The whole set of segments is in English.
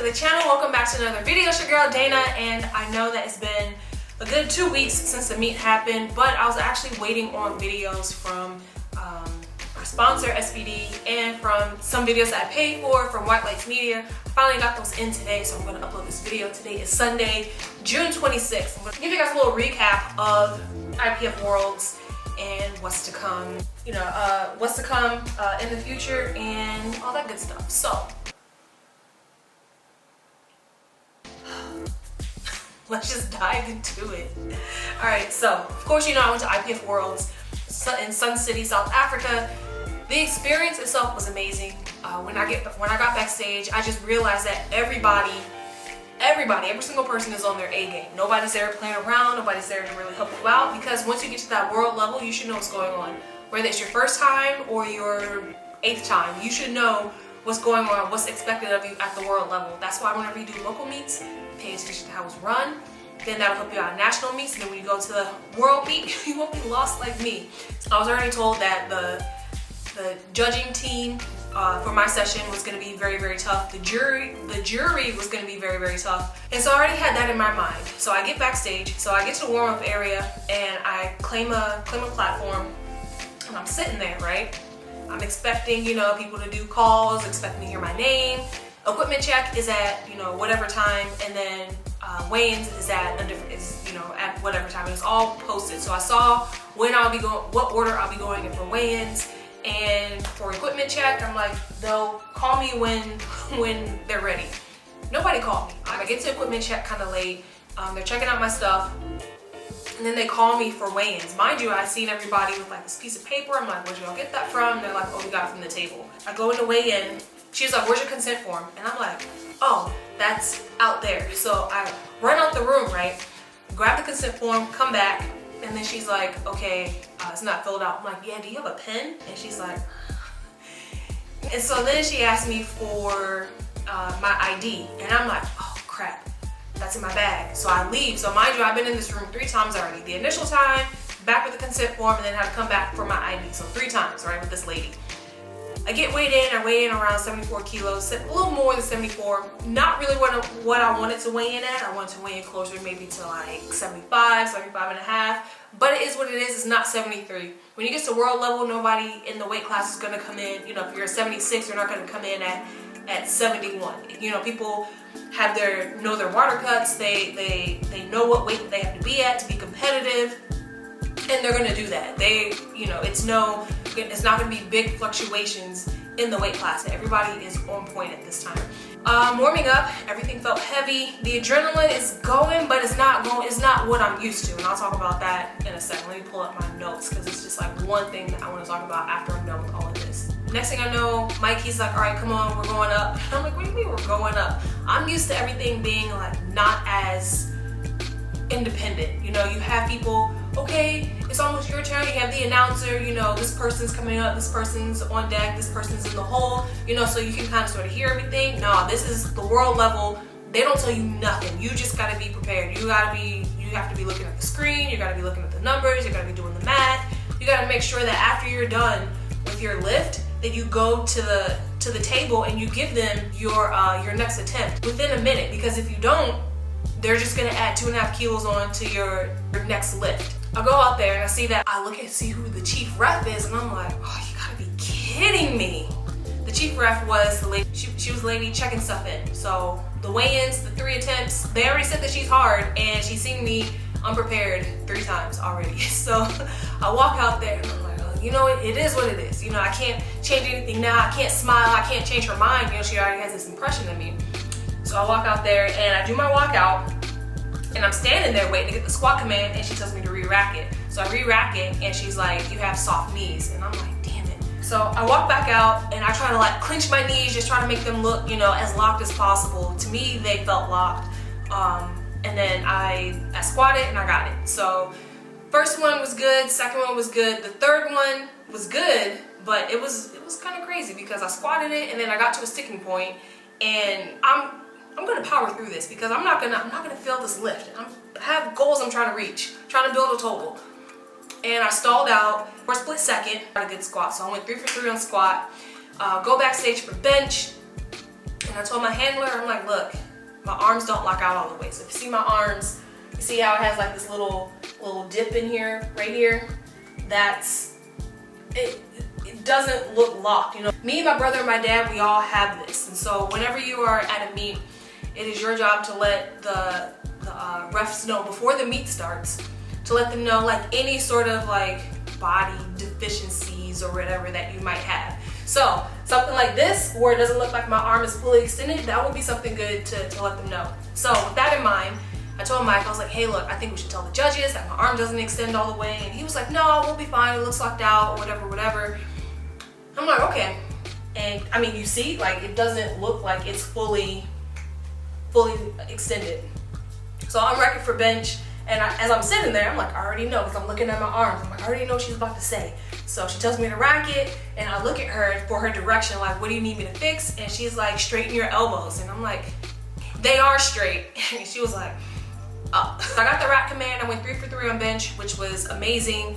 to the channel. Welcome back to another video. It's your girl Dayna, and I know that it's been a good 2 weeks since the meet happened, but I was actually waiting on videos from my sponsor SBD and from some videos that I paid for from White Lights Media. I finally got those in today, so I'm going to upload this video. Today is Sunday, June 26th. I'm going to give you guys a little recap of IPF Worlds and what's to come, what's to come in the future and all that good stuff. So let's just dive into it. All right, so of course I went to IPF Worlds in Sun City, South Africa. The experience itself was amazing. When I got backstage, I just realized that every single person is on their A game. Nobody's there playing around. Nobody's there to really help you out, because once you get to that world level, you should know what's going on. Whether it's your first time or your 8th time, you should know what's going on, what's expected of you at the world level. That's why whenever you do local meets, pay attention to how it's run. Then that'll help you out in national meets. And then when you go to the world meet, you won't be lost like me. I was already told that the judging team for my session was going to be very, very tough. The jury was going to be very, very tough. And so I already had that in my mind. So I get backstage, so I get to the warm-up area and I claim a platform, and I'm sitting there, right? I'm expecting, people to do calls, expecting to hear my name. Equipment check is at, whatever time, and then weigh-ins is at at whatever time. It's all posted. So I saw when I'll be going, what order I'll be going in for weigh-ins. And for equipment check, I'm like, they'll call me when they're ready. Nobody called me. I get to equipment check kind of late. They're checking out my stuff, and then they call me for weigh-ins. Mind you, I've seen everybody with like this piece of paper. I'm like, where'd y'all get that from? And they're like, oh, we got it from the table. I go into weigh-in. She's like, where's your consent form? And I'm like, oh, that's out there. So I run out the room, right? Grab the consent form, come back, and then she's like, okay, it's not filled out. I'm like, yeah, do you have a pen? And she's like, and so then she asked me for my ID, and I'm like, oh crap, that's in my bag. So I leave. So mind you, I've been in this room 3 times already. The initial time, back with the consent form, and then had to come back for my ID. So 3 times, right, with this lady. I get weighed in. I weigh in around 74 kilos, a little more than 74. Not really what I wanted to weigh in at. I wanted to weigh in closer maybe to like 75, 75 and a half. But it is what it is. It's not 73. When you get to world level, nobody in the weight class is going to come in. If you're a 76, you're not going to come in at 71. People have know their water cuts. They know what weight they have to be at to be competitive. And they're gonna do that. It's not gonna be big fluctuations in the weight class. Everybody is on point at this time. Warming up, everything felt heavy. The adrenaline is going, but it's not what I'm used to. And I'll talk about that in a second. Let me pull up my notes, because it's just like one thing that I want to talk about after I'm done with all of this. Next thing I know, Mikey's like, all right, come on, we're going up. And I'm like, what do you mean we're going up? I'm used to everything being like not as independent. You have people, okay, it's almost your turn. You have the announcer, this person's coming up, this person's on deck, this person's in the hole, so you can kind of sort of hear everything. No, this is the world level. They don't tell you nothing. You just got to be prepared. You have to be looking at the screen. You got to be looking at the numbers. You got to be doing the math. You got to make sure that after you're done with your lift, that you go to the table and you give them your next attempt within a minute, because if you don't, they're just gonna add 2.5 kilos on to your next lift. I go out there and I see that. I look and see who the chief ref is, and I'm like, oh, you gotta be kidding me. The chief ref was the lady. She was the lady checking stuff in. So the weigh-ins, the 3 attempts, they already said that she's hard, and she's seen me unprepared 3 times already. So I walk out there and I'm like, oh, it is what it is. I can't change anything now. I can't smile. I can't change her mind. She already has this impression of me. So I walk out there and I do my walkout, and I'm standing there waiting to get the squat command, and she tells me to re-rack it. So I re-rack it, and she's like, you have soft knees. And I'm like, damn it. So I walk back out and I try to like clench my knees, just try to make them look, as locked as possible. To me, they felt locked. And then I squatted and I got it. So first one was good, second one was good, the third one was good, but it was kind of crazy because I squatted it and then I got to a sticking point, and I'm gonna power through this because I'm not gonna fail this lift. I have goals I'm trying to reach, trying to build a total. And I stalled out for a split second. Got a good squat, so I went 3 for 3 on squat. Go backstage for bench, And I told my handler, I'm like, look, my arms don't lock out all the way. So if you see my arms, you see how it has like this little dip in here, right here? That's, it doesn't look locked, you know. Me and my brother and my dad, we all have this. And so whenever you are at a meet, it is your job to let the refs know before the meet starts, to let them know like any sort of like body deficiencies or whatever that you might have. So something like this, where it doesn't look like my arm is fully extended, that would be something good to let them know. So with that in mind, I told Mike, I was like, hey look, I think we should tell the judges that my arm doesn't extend all the way. And he was like, no, we'll be fine, it looks locked out, or whatever. I'm like, okay. And I mean, you see, like it doesn't look like it's fully extended. So I'm ready for bench. And as I'm sitting there, I'm like, I already know, because I'm looking at my arms. I'm like, I already know what she's about to say. So she tells me to rack it, and I look at her for her direction, like, what do you need me to fix? And she's like, straighten your elbows. And I'm like, they are straight. And she was like, oh. So I got the rack command. I went 3 for 3 on bench, which was amazing.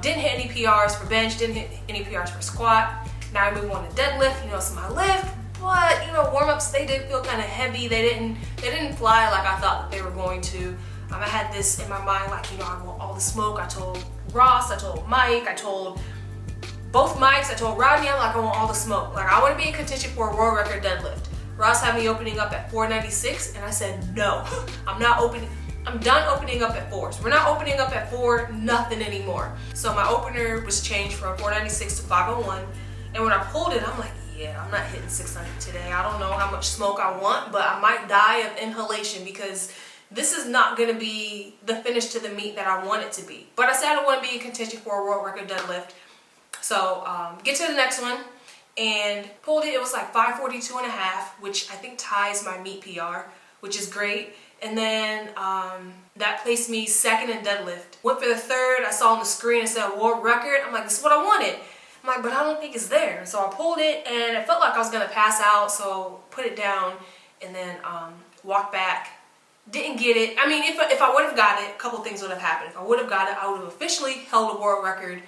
Didn't hit any PRs for bench, didn't hit any PRs for squat. Now I move on to deadlift. You know, it's my lift, but you know, warm-ups, they did feel kind of heavy. They didn't fly like I thought that they were going to. I had this in my mind, like, you know, I want all the smoke. I told Ross, I told Mike, I told both Mikes, I told Rodney, I'm like, I want all the smoke. Like, I want to be in contention for a world record deadlift. Ross had me opening up at 496, and I said, no, I'm not opening. I'm done opening up at 4s. We're not opening up at 4, nothing anymore. So my opener was changed from 496 to 501, and when I pulled it, I'm like, yeah, I'm not hitting 600 today. I don't know how much smoke I want, but I might die of inhalation because this is not going to be the finish to the meet that I want it to be. But I said I want to be in contention for a world record deadlift. So get to the next one and pulled it. It was like 542 and a half, which I think ties my meet PR, which is great. And then that placed me second in deadlift. Went for the third. I saw on the screen it said world record. I'm like, this is what I wanted. I'm like, but I don't think it's there. So I pulled it, and it felt like I was going to pass out. So put it down and then walked back. Didn't get it. I mean, if I would have got it, a couple things would have happened. If I would have got it, I would have officially held a world record.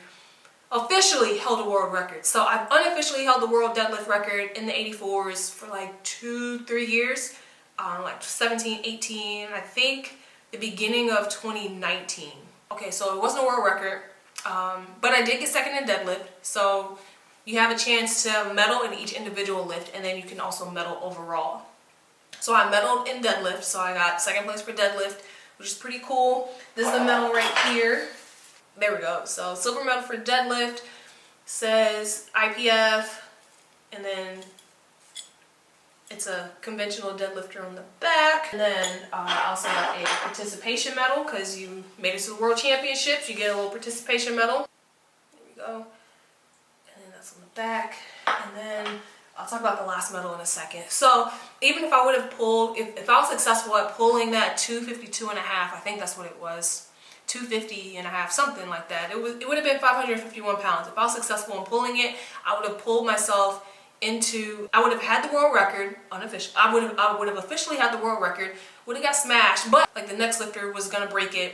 So I've unofficially held the world deadlift record in the 84s for like 2-3 years. Like 17, 18, I think the beginning of 2019. Okay, so it wasn't a world record, but I did get second in deadlift. So you have a chance to medal in each individual lift, and then you can also medal overall. So I medaled in deadlift, so I got second place for deadlift, which is pretty cool. This is the medal right here. There we go. So silver medal for deadlift, says IPF, and then it's a conventional deadlifter on the back. And then I also got a participation medal because you made it to the World Championships. You get a little participation medal. There we go. And then that's on the back. And then I'll talk about the last medal in a second. So even if I would have pulled, if I was successful at pulling that 252 and a half, I think that's what it was, 250 and a half, something like that. It would have been 551 pounds. If I was successful in pulling it, I would have pulled myself into, I would have had the world record, unofficial. I would have officially had the world record, would have got smashed, but like the next lifter was gonna break it.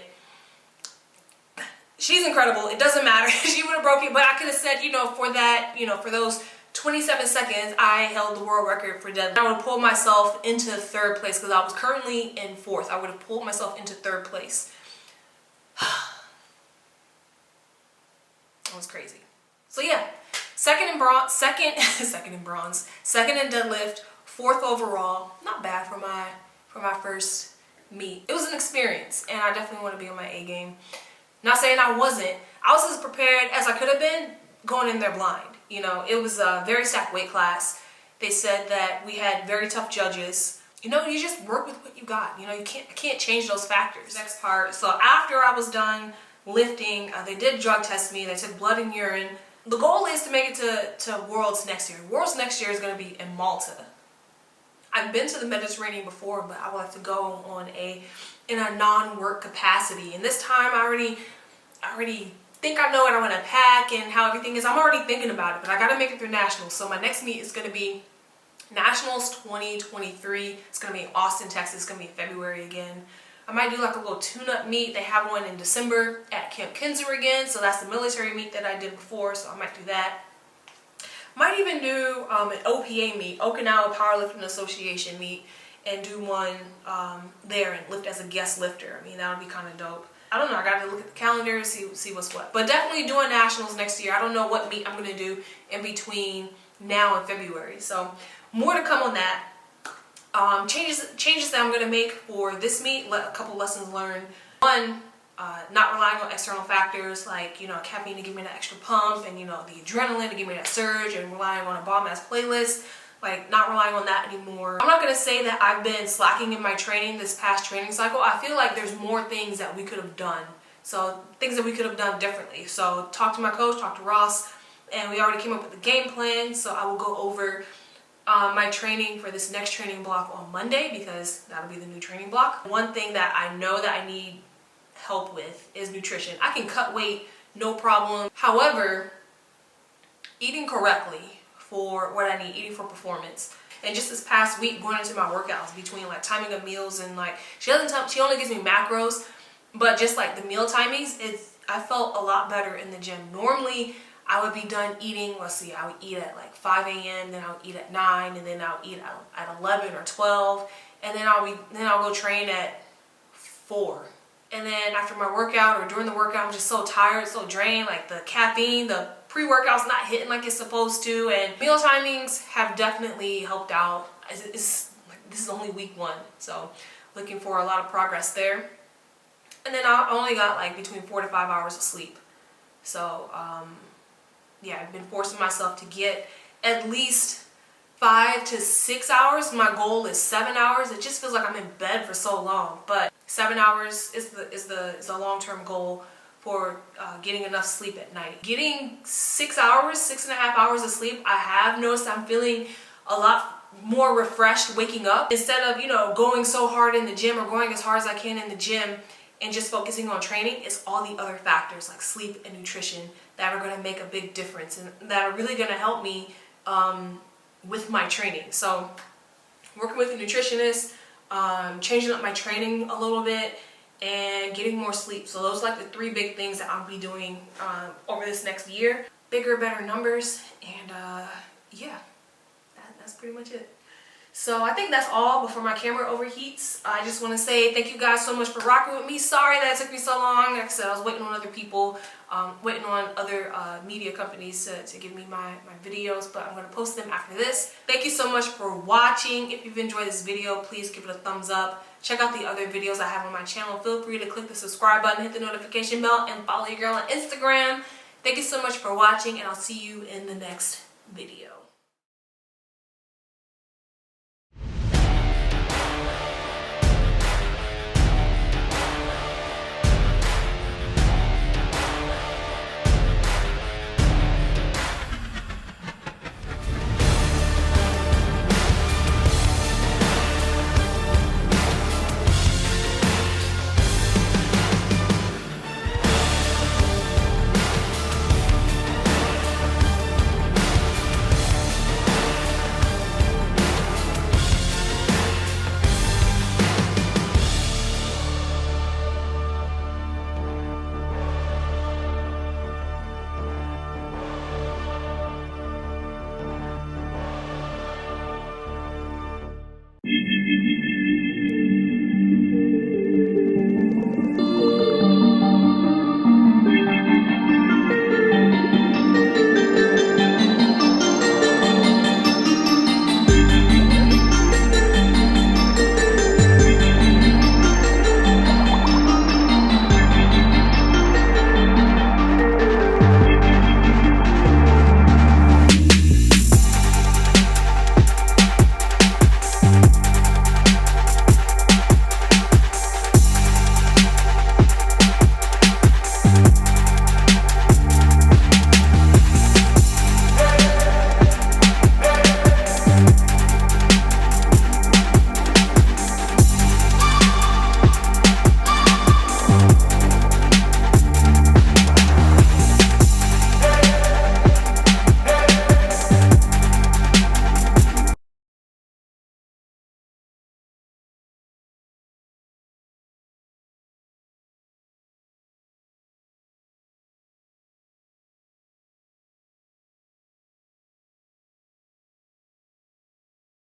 She's incredible, it doesn't matter. She would have broke it, but I could have said, you know, for that, you know, for those 27 seconds, I held the world record for deadlift. I would have pulled myself into third place because I was currently in 4th. I would have pulled myself into 3rd place. That was crazy. So yeah, second in deadlift, 4th overall. Not bad for my first meet. It was an experience, and I definitely want to be on my A game. Not saying I wasn't. I was as prepared as I could have been going in there blind. You know, it was a very stacked weight class. They said that we had very tough judges. You know, you just work with what you got. You know, I can't change those factors. Next part. So after I was done lifting, they did drug test me. They took blood and urine. The goal is to make it to Worlds next year. Worlds next year is going to be in Malta. I've been to the Mediterranean before, but I will have to go on in a non-work capacity. And this time I already think I know what I want to pack and how everything is. I'm already thinking about it, but I got to make it through Nationals. So my next meet is going to be Nationals 2023. It's going to be in Austin, Texas. It's going to be in February again. I might do like a little tune-up meet. They have one in December at Camp Kinzer again. So that's the military meet that I did before, so I might do that. Might even do an OPA meet, Okinawa Powerlifting Association meet, and do one there and lift as a guest lifter. I mean, that would be kind of dope. I don't know, I gotta look at the calendar and see what's what. But definitely doing nationals next year. I don't know what meet I'm gonna do in between now and February. So more to come on that. Changes that I'm gonna make for this meet, a couple lessons learned. One, not relying on external factors like, caffeine to give me that extra pump and, the adrenaline to give me that surge, and relying on a bomb ass playlist. Like, not relying on that anymore. I'm not gonna say that I've been slacking in my training this past training cycle. I feel like there's more things that we could have done. So, things that we could have done differently. So, talk to my coach, talk to Ross, and we already came up with the game plan. So, I will go over my training for this next training block on Monday, because that'll be the new training block. One thing that I know that I need help with is nutrition. I can cut weight, no problem. However, eating correctly for what I need, eating for performance. And just this past week, going into my workouts, between like timing of meals and like, she only gives me macros, but just like the meal timings, I felt a lot better in the gym. Normally, I would be done eating, I would eat at like 5 a.m., then I would eat at 9, and then I would eat at 11 or 12, and then I'll go train at 4. And then after my workout or during the workout, I'm just so tired, so drained, like the caffeine, the pre-workout's not hitting like it's supposed to, and meal timings have definitely helped out. This is only week 1, so looking for a lot of progress there. And then I only got like between 4 to 5 hours of sleep. So, yeah, I've been forcing myself to get at least 5 to 6 hours. My goal is 7 hours. It just feels like I'm in bed for so long, but 7 hours is the long-term goal for getting enough sleep at night. Getting 6 hours, 6.5 hours of sleep, I have noticed I'm feeling a lot more refreshed waking up. Instead of, going so hard in the gym or going as hard as I can in the gym and just focusing on training, it's all the other factors like sleep and nutrition that are going to make a big difference and that are really going to help me with my training. So working with a nutritionist, changing up my training a little bit, and getting more sleep. So those are like the 3 big things that I'll be doing over this next year. Bigger, better numbers, and yeah, that's pretty much it. So I think that's all before my camera overheats. I just want to say thank you guys so much for rocking with me. Sorry that it took me so long. Like I said, I was waiting on other people, waiting on other media companies to give me my videos, but I'm going to post them after this. Thank you so much for watching. If you've enjoyed this video, please give it a thumbs up. Check out the other videos I have on my channel. Feel free to click the subscribe button, hit the notification bell, and follow your girl on Instagram. Thank you so much for watching, and I'll see you in the next video.